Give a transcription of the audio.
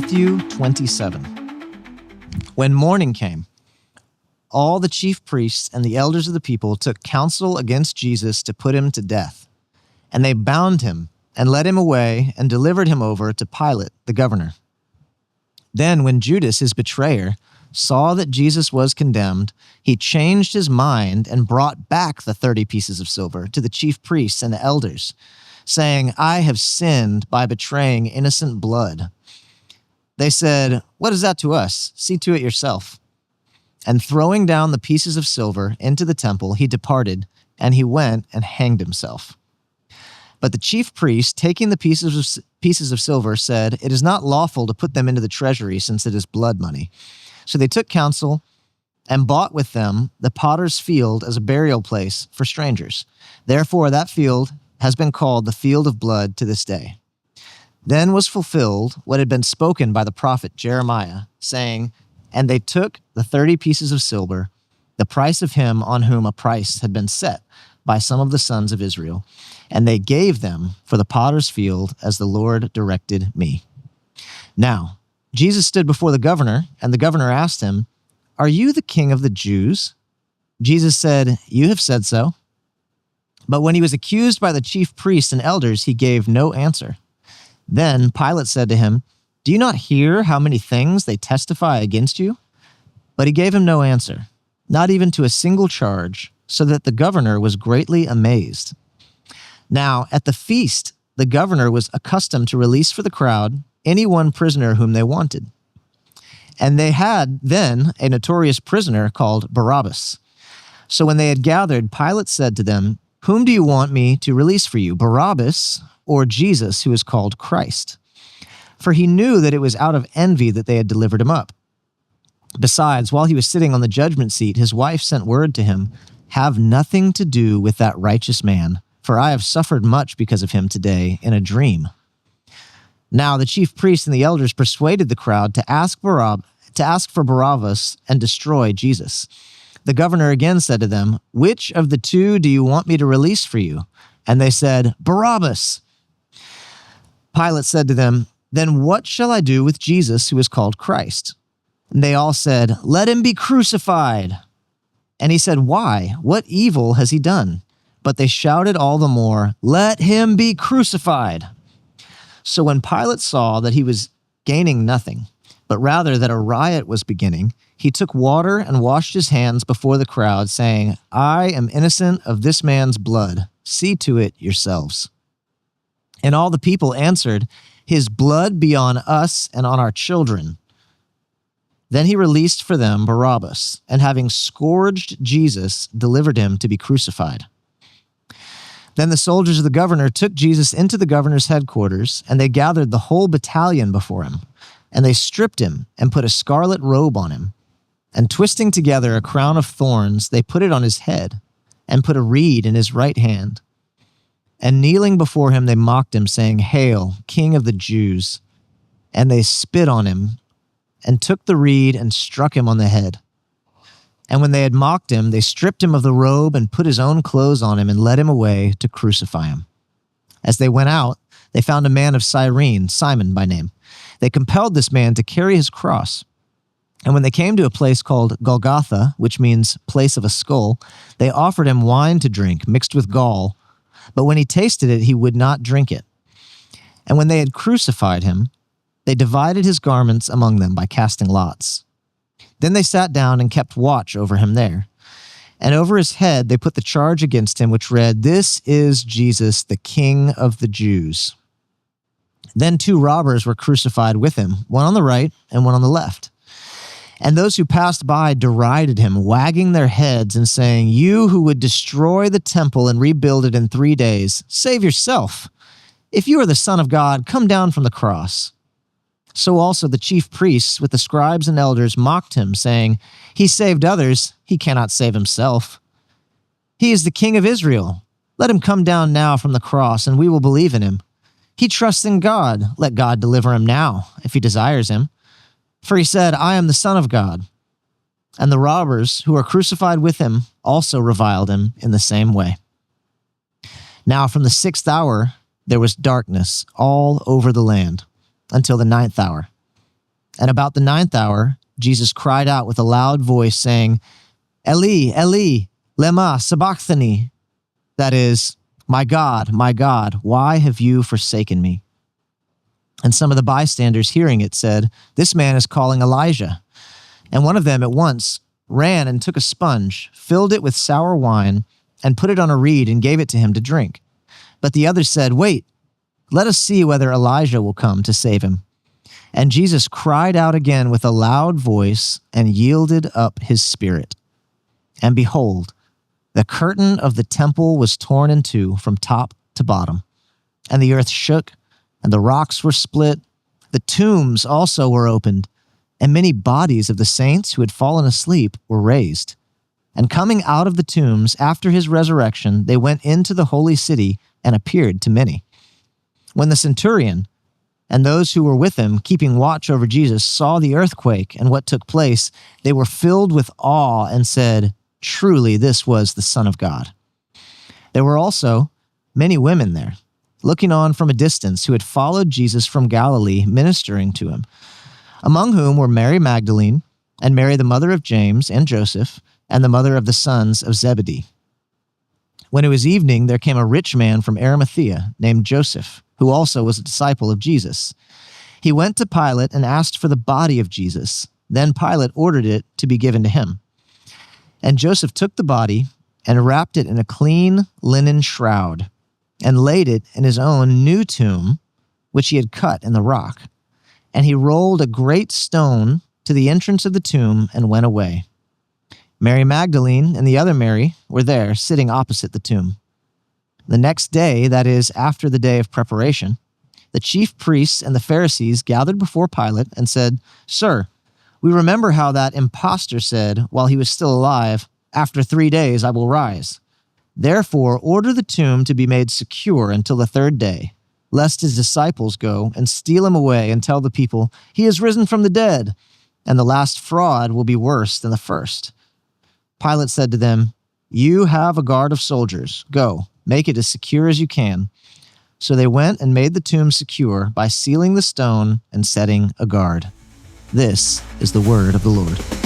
Matthew 27. When morning came, all the chief priests and the elders of the people took counsel against Jesus to put him to death. And they bound him and led him away and delivered him over to Pilate, the governor. Then when Judas, his betrayer, saw that Jesus was condemned, he changed his mind and brought back the 30 pieces of silver to the chief priests and the elders, saying, "I have sinned by betraying innocent blood." They said, "What is that to us? See to it yourself." And throwing down the pieces of silver into the temple, he departed, and he went and hanged himself. But the chief priest, taking the pieces of silver, said, "It is not lawful to put them into the treasury, since it is blood money." So they took counsel and bought with them the potter's field as a burial place for strangers. Therefore that field has been called the field of blood to this day. Then was fulfilled what had been spoken by the prophet Jeremiah, saying, "And they took the 30 pieces of silver, the price of him on whom a price had been set by some of the sons of Israel, and they gave them for the potter's field as the Lord directed me." Now, Jesus stood before the governor, and the governor asked him, "Are you the king of the Jews?" Jesus said, "You have said so." But when he was accused by the chief priests and elders, he gave no answer. Then Pilate said to him, "Do you not hear how many things they testify against you?" But he gave him no answer, not even to a single charge, so that the governor was greatly amazed. Now, at the feast, the governor was accustomed to release for the crowd any one prisoner whom they wanted. And they had then a notorious prisoner called Barabbas. So when they had gathered, Pilate said to them, "Whom do you want me to release for you, Barabbas or Jesus, who is called Christ?" For he knew that it was out of envy that they had delivered him up. Besides, while he was sitting on the judgment seat, his wife sent word to him, "Have nothing to do with that righteous man, for I have suffered much because of him today in a dream." Now the chief priests and the elders persuaded the crowd to ask for Barabbas and destroy Jesus. The governor again said to them, "Which of the two do you want me to release for you?" And they said, "Barabbas." Pilate said to them, "Then what shall I do with Jesus, who is called Christ?" And they all said, "Let him be crucified." And he said, "Why? What evil has he done?" But they shouted all the more, "Let him be crucified." So when Pilate saw that he was gaining nothing, but rather that a riot was beginning, he took water and washed his hands before the crowd, saying, "I am innocent of this man's blood. See to it yourselves." And all the people answered, "His blood be on us and on our children." Then he released for them Barabbas, and having scourged Jesus, delivered him to be crucified. Then the soldiers of the governor took Jesus into the governor's headquarters, and they gathered the whole battalion before him. And they stripped him and put a scarlet robe on him. And twisting together a crown of thorns, they put it on his head, and put a reed in his right hand. And kneeling before him, they mocked him, saying, "Hail, King of the Jews!" And they spit on him, and took the reed and struck him on the head. And when they had mocked him, they stripped him of the robe and put his own clothes on him and led him away to crucify him. As they went out, they found a man of Cyrene, Simon by name. They compelled this man to carry his cross. And when they came to a place called Golgotha, which means place of a skull, they offered him wine to drink mixed with gall. But when he tasted it, he would not drink it. And when they had crucified him, they divided his garments among them by casting lots. Then they sat down and kept watch over him there. And over his head they put the charge against him, which read, "This is Jesus, the King of the Jews." Then 2 robbers were crucified with him, one on the right and one on the left. And those who passed by derided him, wagging their heads and saying, "You who would destroy the temple and rebuild it in 3 days, save yourself. If you are the Son of God, come down from the cross." So also the chief priests with the scribes and elders mocked him, saying, "He saved others, he cannot save himself. He is the King of Israel. Let him come down now from the cross, and we will believe in him. He trusts in God. Let God deliver him now, if he desires him. For he said, 'I am the Son of God.'" And the robbers who were crucified with him also reviled him in the same way. Now from the 6th hour there was darkness all over the land until the 9th hour. And about the 9th hour, Jesus cried out with a loud voice, saying, Eli, Eli, lema sabachthani. That is, my God, why have you forsaken me? And some of the bystanders hearing it said, This man is calling Elijah. And one of them at once ran and took a sponge, filled it with sour wine, and put it on a reed and gave it to him to drink. But the others said, Wait, let us see whether Elijah will come to save him. And Jesus cried out again with a loud voice and yielded up his spirit. And behold, the curtain of the temple was torn in two from top to bottom, and the earth shook, and the rocks were split. The tombs also were opened, and many bodies of the saints who had fallen asleep were raised. And coming out of the tombs after his resurrection, they went into the holy city and appeared to many. When the centurion and those who were with him, keeping watch over Jesus, saw the earthquake and what took place, they were filled with awe and said, Truly, this was the Son of God. There were also many women there, looking on from a distance, who had followed Jesus from Galilee, ministering to him, among whom were Mary Magdalene, and Mary the mother of James and Joseph, and the mother of the sons of Zebedee. When it was evening, there came a rich man from Arimathea named Joseph, who also was a disciple of Jesus. He went to Pilate and asked for the body of Jesus. Then Pilate ordered it to be given to him. And Joseph took the body and wrapped it in a clean linen shroud and laid it in his own new tomb, which he had cut in the rock. And he rolled a great stone to the entrance of the tomb and went away. Mary Magdalene and the other Mary were there, sitting opposite the tomb. The next day, that is, after the day of preparation, the chief priests and the Pharisees gathered before Pilate and said, Sir, we remember how that impostor said, while he was still alive, After 3 days I will rise. Therefore, order the tomb to be made secure until the 3rd day, lest his disciples go and steal him away and tell the people, He is risen from the dead, and the last fraud will be worse than the first. Pilate said to them, You have a guard of soldiers. Go, make it as secure as you can. So they went and made the tomb secure by sealing the stone and setting a guard. This is the word of the Lord.